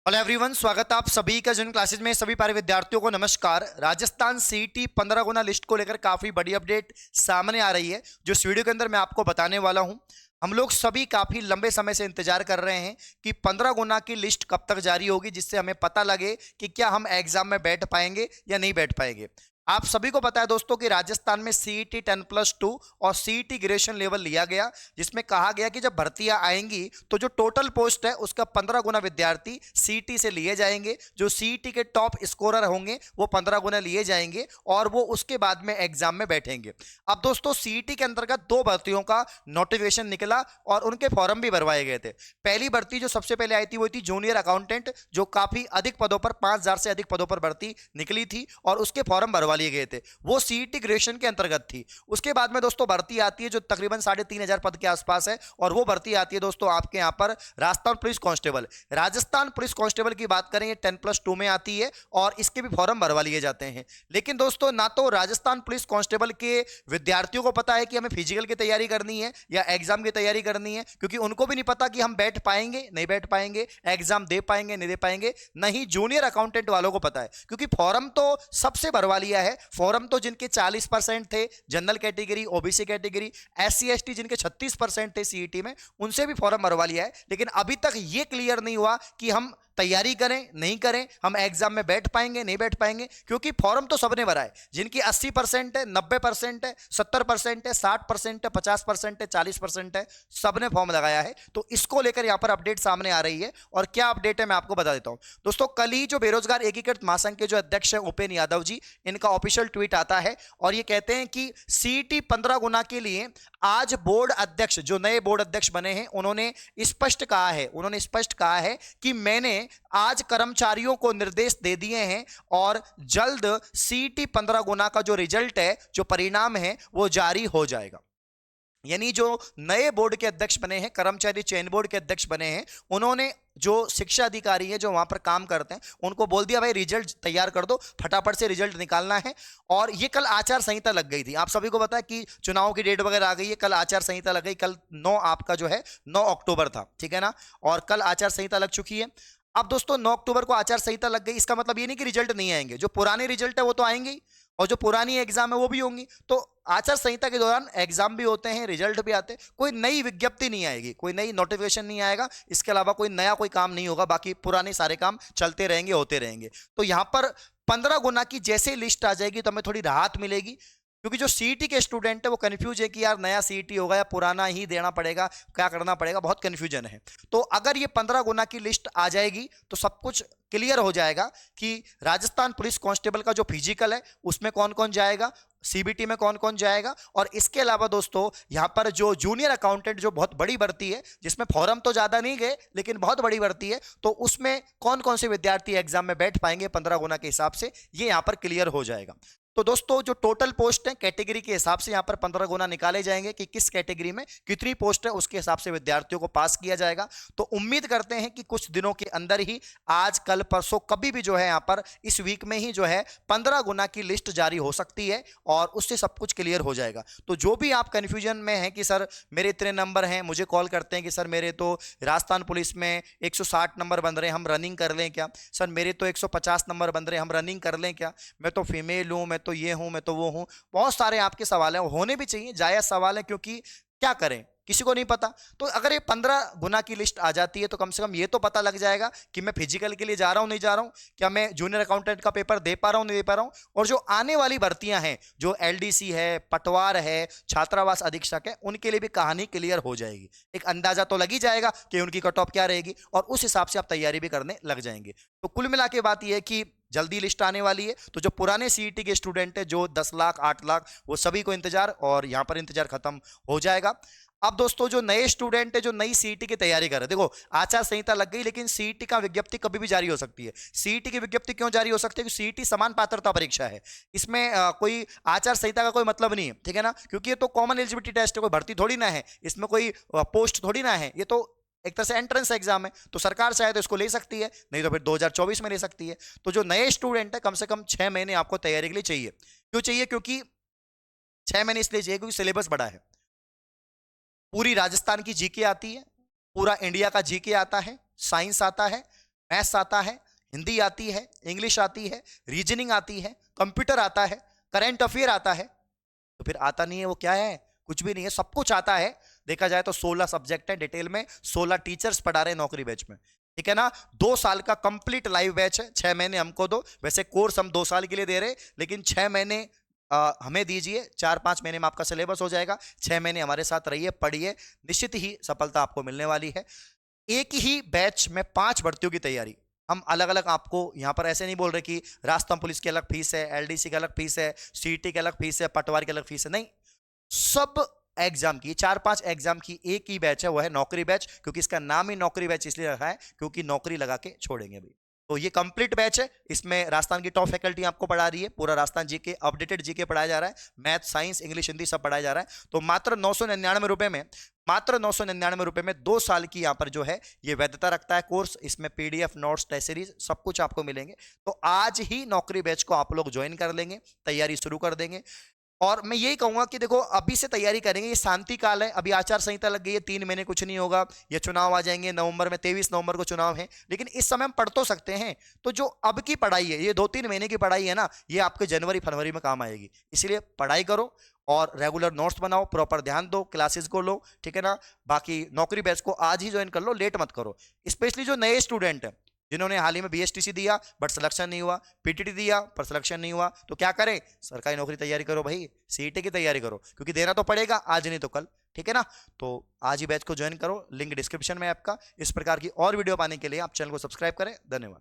Hello everyone, स्वागत है आप सभी का जून क्लासेज में। सभी प्यारे विद्यार्थियों को नमस्कार। राजस्थान सीईटी 15 गुना लिस्ट को लेकर काफी बड़ी अपडेट सामने आ रही है, जो इस वीडियो के अंदर मैं आपको बताने वाला हूं। हम लोग सभी काफी लंबे समय से इंतजार कर रहे हैं कि 15 गुना की लिस्ट कब तक जारी होगी, जिससे हमें पता लगे कि क्या हम एग्जाम में बैठ पाएंगे या नहीं बैठ पाएंगे। आप सभी को पता है दोस्तों कि राजस्थान में सीईटी 10+2 और सीईटी ग्रेजुएशन लेवल लिया गया, जिसमें कहा गया कि जब भर्तियां आएंगी तो जो टोटल पोस्ट है उसका 15 गुना विद्यार्थी सीईटी से लिए जाएंगे। जो सीईटी के टॉप स्कोरर होंगे वो 15 गुना लिए जाएंगे और वो उसके बाद में एग्जाम में बैठेंगे। अब दोस्तों, सीईटी के अंतर्गत दो भर्तियों का नोटिफिकेशन निकला और उनके फॉर्म भी भरवाए गए थे। पहली भर्ती जो सबसे पहले आई थी वो थी जूनियर अकाउंटेंट, जो काफी अधिक पदों पर 5000 से अधिक पदों पर भर्ती निकली थी और उसके फॉर्म भरवा लिए गए थे। वो सीईटी ग्रेजुएशन के अंतर्गत थी। उसके बाद में दोस्तों भर्ती आती है जो तकरीबन 3500 पद के आसपास है, और वो भर्ती आती है दोस्तों आपके यहां पर Rajasthan police constable. Rajasthan police constable की बात करें 10+2 में आती है और इसके भी फॉर्म भरवा लिए जाते हैं। लेकिन दोस्तों, ना तो राजस्थान पुलिस कांस्टेबल के विद्यार्थियों को पता है कि हमें फिजिकल की तैयारी करनी है या एग्जाम की तैयारी करनी है, क्योंकि उनको भी नहीं पता कि हम बैठ पाएंगे नहीं बैठ पाएंगे, एग्जाम दे पाएंगे नहीं दे पाएंगे। नहीं जूनियर अकाउंटेंट वालों को पता है, क्योंकि फॉर्म तो सबसे भरवा लिया है। फॉर्म तो जिनके 40% थे general category, OBC category, SC ST जिनके 36% थे सीईटी में, उनसे भी फॉर्म भरवा लिया है। लेकिन अभी तक ये क्लियर नहीं हुआ कि हम तैयारी करें नहीं करें, हम एग्जाम में बैठ पाएंगे नहीं बैठ पाएंगे, क्योंकि फॉर्म तो सबने भरा है। जिनकी 80% है, 90% है, 70% है, 60% है, 50% है, 40% है, सबने फॉर्म लगाया है। तो इसको लेकर यहां पर अपडेट सामने आ रही है। और क्या अपडेट है मैं आपको बता देता हूं दोस्तों। कल ही जो बेरोजगार एकीकृत महासंघ के जो अध्यक्ष हैं उपेंद्र यादव जी, इनका ऑफिशियल ट्वीट आता है और ये कहते हैं कि सीईटी 15 गुना के लिए आज बोर्ड अध्यक्ष, जो नए बोर्ड अध्यक्ष बने हैं, उन्होंने स्पष्ट कहा है कि मैंने आज कर्मचारियों को निर्देश दे दिए हैं और जल्द सीईटी 15 गुना का जो रिजल्ट है, जो परिणाम है, वो जारी हो जाएगा। यानी जो नए बोर्ड के अध्यक्ष बने हैं, कर्मचारी चयन बोर्ड के अध्यक्ष बने हैं, उन्होंने जो शिक्षा अधिकारी है जो वहां पर काम करते हैं उनको बोल दिया भाई रिजल्ट तैयार कर दो, फटाफट से रिजल्ट निकालना है। और ये कल आचार संहिता लग गई थी। आप सभी को पता है कि चुनाव की डेट वगैरह आ गई है, कल आचार संहिता लग गई। कल 9 आपका जो है 9 अक्टूबर था, ठीक है ना, और कल आचार संहिता लग चुकी है। अब दोस्तों 9 अक्टूबर को आचार संहिता लग गई, इसका मतलब ये नहीं कि रिजल्ट नहीं आएंगे। जो पुराने रिजल्ट है वो तो आएंगे ही, और जो पुरानी एग्जाम है वो भी होंगी। तो आचार संहिता के दौरान एग्जाम भी होते हैं, रिजल्ट भी आते हैं। कोई नई विज्ञप्ति नहीं आएगी, कोई नई नोटिफिकेशन नहीं आएगा, इसके अलावा कोई नया कोई काम नहीं होगा। बाकी पुराने सारे काम चलते रहेंगे, होते रहेंगे। तो यहां पर 15 गुना की जैसे लिस्ट आ जाएगी तो हमें थोड़ी राहत मिलेगी, क्योंकि जो सीईटी के स्टूडेंट है वो कंफ्यूज है कि यार नया सीईटी होगा या पुराना ही देना पड़ेगा, क्या करना पड़ेगा, बहुत कंफ्यूजन है। तो अगर ये 15 गुना की लिस्ट आ जाएगी तो सब कुछ क्लियर हो जाएगा कि राजस्थान पुलिस कांस्टेबल का जो फिजिकल है उसमें कौन कौन जाएगा, सीबीटी में कौन कौन जाएगा। और इसके अलावा दोस्तों यहां पर जो जूनियर अकाउंटेंट, जो बहुत बड़ी भर्ती है, जिसमें फॉर्म तो ज्यादा नहीं गए लेकिन बहुत बड़ी भर्ती है, तो उसमें कौन कौन से विद्यार्थी एग्जाम में बैठ पाएंगे 15 गुना के हिसाब से, ये यहां पर क्लियर हो जाएगा। तो दोस्तों जो टोटल पोस्ट है कैटेगरी के हिसाब से यहां पर 15 गुना निकाले जाएंगे कि किस कैटेगरी में कितनी पोस्ट है, उसके हिसाब से विद्यार्थियों को पास किया जाएगा। तो उम्मीद करते हैं कि कुछ दिनों के अंदर ही, आज कल परसों कभी भी जो है यहां पर इस वीक में ही जो है 15 गुना की लिस्ट जारी हो सकती है और उससे सब कुछ क्लियर हो जाएगा। तो जो भी आप कंफ्यूजन में हैं कि सर मेरे इतने नंबर हैं, मुझे कॉल करते हैं कि सर मेरे तो राजस्थान पुलिस में 160 नंबर बन रहे हैं, हम रनिंग कर लें क्या, सर मेरे तो 150 नंबर बन रहे हैं, हम रनिंग कर लें क्या, मैं तो फीमेल हूं, मैं तो ये हूं, मैं तो वो हूं। बहुत सारे आपके सवाल हैं, होने भी चाहिए, जायज सवाल है, क्योंकि क्या करें, किसी को नहीं पता। तो अगर ये 15 गुना की लिस्ट आ जाती है तो कम से कम ये तो पता लग जाएगा कि मैं फिजिकल के लिए जा रहा हूं नहीं जा रहा हूं, क्या मैं जूनियर अकाउंटेंट का पेपर दे पा रहा हूं नहीं दे पा रहा हूं। और जो आने वाली भर्तियां हैं, जो एलडीसी है, पटवार है, छात्रावास अधीक्षक है, उनके लिए भी कहानी क्लियर हो जाएगी। एक अंदाजा तो लग ही जाएगा कि उनकी कट ऑफ क्या रहेगी, और उस हिसाब से आप तैयारी भी करने लग जाएंगे। तो कुल मिला के बात यह है कि जल्दी लिस्ट आने वाली है। तो जो पुराने सीईटी के स्टूडेंट है, जो 10 लाख 8 लाख, वो सभी को इंतजार, और यहां पर इंतजार खत्म हो जाएगा। अब दोस्तों जो नए स्टूडेंट है, जो नई सीईटी की तैयारी कर रहे हैं, देखो आचार संहिता लग गई लेकिन सीईटी का विज्ञप्ति कभी भी जारी हो सकती है। सीईटी की विज्ञप्ति क्यों जारी हो सकती है? क्योंकि सीईटी समान पात्रता परीक्षा है, इसमें कोई आचार संहिता का कोई मतलब नहीं है, ठीक है ना, क्योंकि ये तो कॉमन एलिजिबिलिटी टेस्ट है, कोई भर्ती थोड़ी ना है, इसमें कोई पोस्ट थोड़ी ना है, ये तो एक तरह से एंट्रेंस एग्जाम है। तो सरकार चाहे तो इसको ले सकती है, नहीं तो फिर 2024 में ले सकती है। तो जो नए स्टूडेंट है, कम से कम 6 महीने आपको तैयारी के लिए चाहिए। क्यों चाहिए? क्योंकि 6 महीने इसलिए चाहिए क्योंकि सिलेबस बड़ा है। पूरी राजस्थान की जीके आती है, पूरा इंडिया का जीके आता है, साइंस आता है, मैथ्स आता है, हिंदी आती है, इंग्लिश आती है, रीजनिंग आती है, कंप्यूटर आता है, करंट अफेयर आता है, तो फिर आता नहीं है वो क्या है? कुछ भी नहीं है, सब कुछ आता है। देखा जाए तो 16 सब्जेक्ट है डिटेल में, 16 टीचर्स पढ़ा रहे हैं नौकरी बैच में, ठीक है ना। 2 साल का कंप्लीट लाइव बैच है, 6 महीने हमको दो, वैसे कोर्स हम 2 साल के लिए दे रहे, लेकिन 6 महीने हमें दीजिए, 4-5 महीने में आपका सिलेबस हो जाएगा। 6 महीने हमारे साथ रहिए, पढ़िए, निश्चित ही सफलता आपको मिलने वाली है। एक ही बैच में 5 भर्तियों की तैयारी, हम अलग अलग आपको यहां पर ऐसे नहीं बोल रहे कि राजस्थान पुलिस की अलग फीस है, एलडीसी की अलग फीस है, सीईटी की अलग फीस है, पटवार की अलग फीस है, नहीं। सब एग्जाम की, 4-5 एग्जाम की एक ही बैच है, वो है नौकरी बैच। क्योंकि इसका नाम ही नौकरी बैच इसलिए रखा है क्योंकि नौकरी लगा के छोड़ेंगे भाई। तो ये कंप्लीट बैच है, इसमें राजस्थान की टॉप फैकल्टी आपको पढ़ा रही है, पूरा राजस्थान जीके, अपडेटेड जीके पढ़ाया जा रहा है, मैथ, साइंस, इंग्लिश, हिंदी सब पढ़ाया जा रहा है। तो मात्र 999 रुपए में, मात्र 999 रुपए में 2 साल की यहां पर जो है ये वैधता रखता है कोर्स। इसमें पीडीएफ, नोट्स, टेस्ट सीरीज सब कुछ आपको मिलेंगे। तो आज ही नौकरी बैच को आप लोग ज्वाइन कर लेंगे, तैयारी शुरू कर देंगे। और मैं यही कहूंगा कि देखो अभी से तैयारी करेंगे, ये शांति काल है, अभी आचार संहिता लग गई है, 3 महीने कुछ नहीं होगा, ये चुनाव आ जाएंगे नवंबर में, 23 नवंबर को चुनाव है, लेकिन इस समय हम पढ़ तो सकते हैं। तो जो अब की पढ़ाई है, ये 2-3 महीने की पढ़ाई है ना, ये आपके जनवरी फरवरी में काम आएगी। इसलिए पढ़ाई करो और रेगुलर नोट्स बनाओ, प्रॉपर ध्यान दो, क्लासेस को लो, ठीक है ना। बाकी नौकरी बैच को आज ही ज्वाइन कर लो, लेट मत करो। स्पेशली जो नए स्टूडेंट हैं, जिन्होंने हाल ही में बीएसटीसी दिया बट सिलेक्शन नहीं हुआ, पीटीटी दिया पर सिलेक्शन नहीं हुआ, तो क्या करें? सरकारी नौकरी तैयारी करो भाई, सीईटी की तैयारी करो, क्योंकि देना तो पड़ेगा, आज नहीं तो कल, ठीक है ना। तो आज ही बैच को ज्वाइन करो, लिंक डिस्क्रिप्शन में आपका। इस प्रकार की और वीडियो पाने के लिए आप चैनल को सब्सक्राइब करें। धन्यवाद।